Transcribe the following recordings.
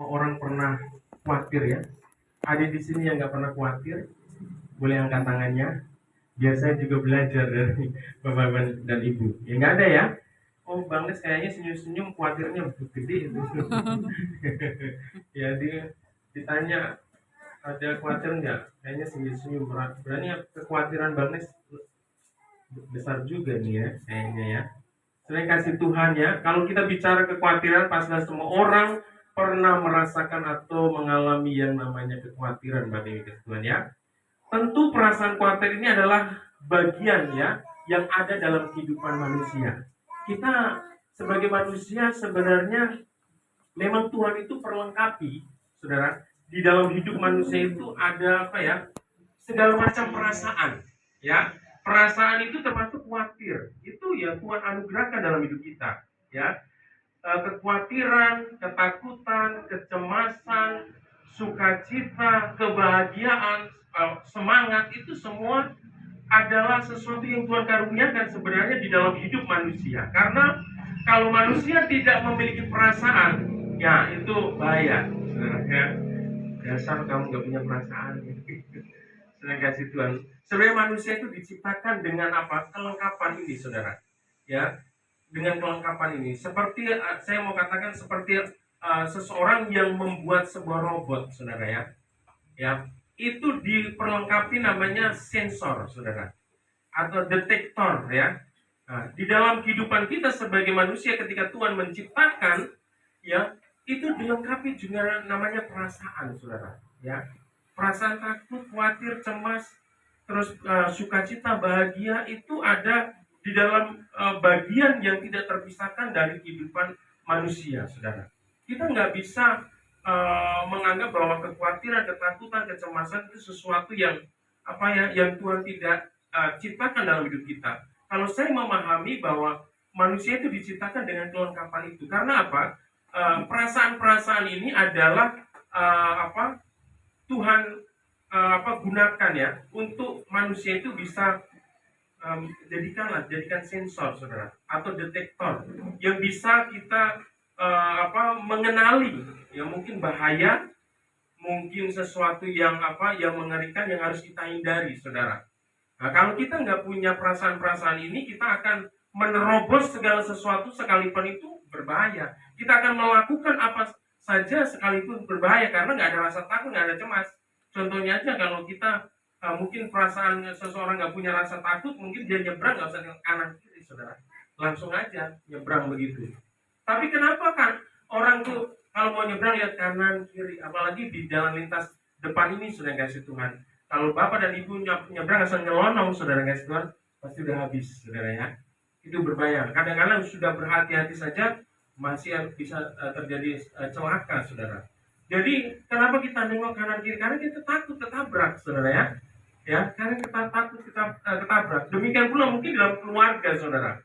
Orang pernah khawatir ya? Ada di sini yang nggak pernah khawatir? Boleh angkat tangannya. Biasanya juga belajar dari bapak dan ibu. Ya nggak ada ya? Oh, Bang Nes kayaknya senyum-senyum khawatirnya gede itu. Ya dia ditanya ada khawatir nggak? Kayaknya senyum-senyum berat. Berarti ya, kekhawatiran Bang Nes besar juga nih ya, kayaknya ya. Sering kasih Tuhan ya. Kalau kita bicara kekhawatiran, pasti semua orang pernah merasakan atau mengalami yang namanya kekhawatiran, Bapak Ibu Tuhan ya. Tentu perasaan khawatir ini adalah bagian ya yang ada dalam kehidupan manusia. Kita sebagai manusia sebenarnya memang Tuhan itu perlengkapi, saudara. Di dalam hidup manusia itu ada apa ya? Segala macam perasaan, ya. Perasaan itu termasuk khawatir. Itu ya Tuhan anugerahkan dalam hidup kita, ya. Kekhawatiran, ketakutan, kecemasan, sukacita, kebahagiaan, semangat itu semua adalah sesuatu yang Tuhan karuniakan sebenarnya di dalam hidup manusia. Karena kalau manusia tidak memiliki perasaan, ya itu bahaya. Ya, dasar kamu nggak punya perasaan. Saya kasih Tuhan. Sebenarnya manusia itu diciptakan dengan apa? Kelengkapan ini, saudara. Ya, dengan kelengkapan ini. Seperti saya mau katakan seperti seseorang yang membuat sebuah robot, saudara ya. Ya, itu diperlengkapi namanya sensor, saudara, atau detektor ya. Nah, di dalam kehidupan kita sebagai manusia ketika Tuhan menciptakan, ya, itu dilengkapi juga namanya perasaan, saudara. Ya, perasaan takut, khawatir, cemas, terus sukacita, bahagia itu ada di dalam bagian yang tidak terpisahkan dari kehidupan manusia, saudara. Kita nggak bisa menganggap bahwa kekhawatiran, ketakutan, kecemasan itu sesuatu yang apa ya, yang Tuhan tidak ciptakan dalam hidup kita. Kalau saya memahami bahwa manusia itu diciptakan dengan kelengkapan itu, karena apa? Perasaan-perasaan ini adalah apa? Tuhan gunakan ya untuk manusia itu bisa jadikan sensor, saudara, atau detektor yang bisa kita mengenali ya mungkin bahaya, mungkin sesuatu yang yang mengerikan yang harus kita hindari, saudara. Nah, kalau kita nggak punya perasaan-perasaan ini, kita akan menerobos segala sesuatu sekalipun itu berbahaya. Kita akan melakukan apa saja sekalipun berbahaya karena nggak ada rasa takut, nggak ada cemas. Contohnya aja kalau kita mungkin perasaan seseorang nggak punya rasa takut, mungkin dia nyebrang nggak usah ke kanan kiri, saudara, langsung aja nyebrang begitu. Tapi kenapa kan orang tuh kalau mau nyebrang lihat kanan kiri, apalagi di jalan lintas depan ini, sudah kasih Tuhan. Kalau bapak dan ibu nyebrang asal nyelonong, saudara kasih Tuhan, pasti udah habis, saudara ya. Itu berbahaya. Kadang-kadang sudah berhati-hati saja masih bisa terjadi celaka, saudara. Jadi kenapa kita nengok kanan kiri? Karena kita takut ketabrak, saudara ya. Ya, karena kita takut kita ketabrak. Demikian pula mungkin dalam keluarga, saudara.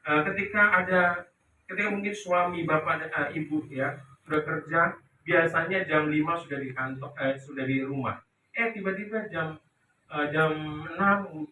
Ketika mungkin suami, bapak, dan ibu ya sudah kerja, biasanya jam 5 sudah di kantor, sudah di rumah. Tiba-tiba jam 6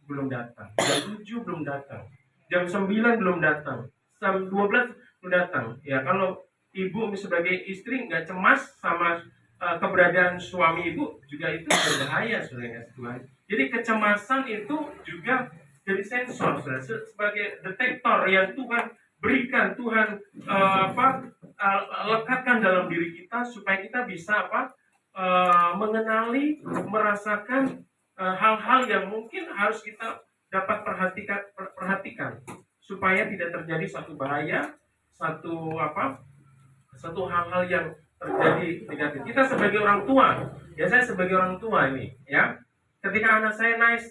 belum datang, jam 7 belum datang, jam 9 belum datang, jam 12 belum datang. Ya, kalau ibu sebagai istri nggak cemas sama keberadaan suami ibu, juga itu berbahaya, saudara Tuhan. Jadi kecemasan itu juga jadi sensor, saudara, sebagai detektor yang Tuhan berikan, Tuhan lekatkan dalam diri kita supaya kita bisa mengenali, merasakan hal-hal yang mungkin harus kita dapat perhatikan supaya tidak terjadi satu bahaya, satu hal-hal yang terjadi negatif. Kita sebagai orang tua, ya saya sebagai orang tua ini, ya, ketika anak saya naik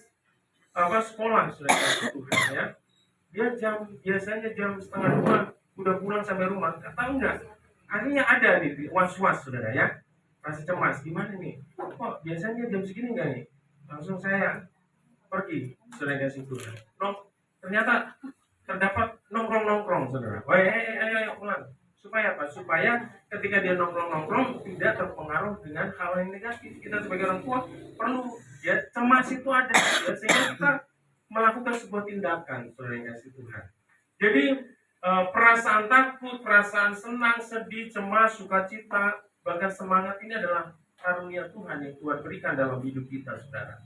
sekolah, sudah Tuhan ya, dia biasanya jam setengah 2 udah pulang sampai rumah, tahu nggak? Akhirnya ada nih was-was, saudara ya, rasa cemas, gimana nih? Kok biasanya jam segini nggak nih? Langsung saya pergi, saudara kasih Tuhan. Ternyata terdapat nongkrong, saudara. Ayo pulang. Supaya apa? Supaya ketika dia nongkrong tidak terpengaruh dengan hal yang negatif. Kita sebagai orang tua perlu ya, cemas itu ada ya, sehingga kita melakukan sebuah tindakan, saudara yang kasih Tuhan. Jadi perasaan takut, perasaan senang, sedih, cemas, sukacita, Bahkan semangat ini adalah karunia Tuhan yang Tuhan berikan dalam hidup kita, saudara.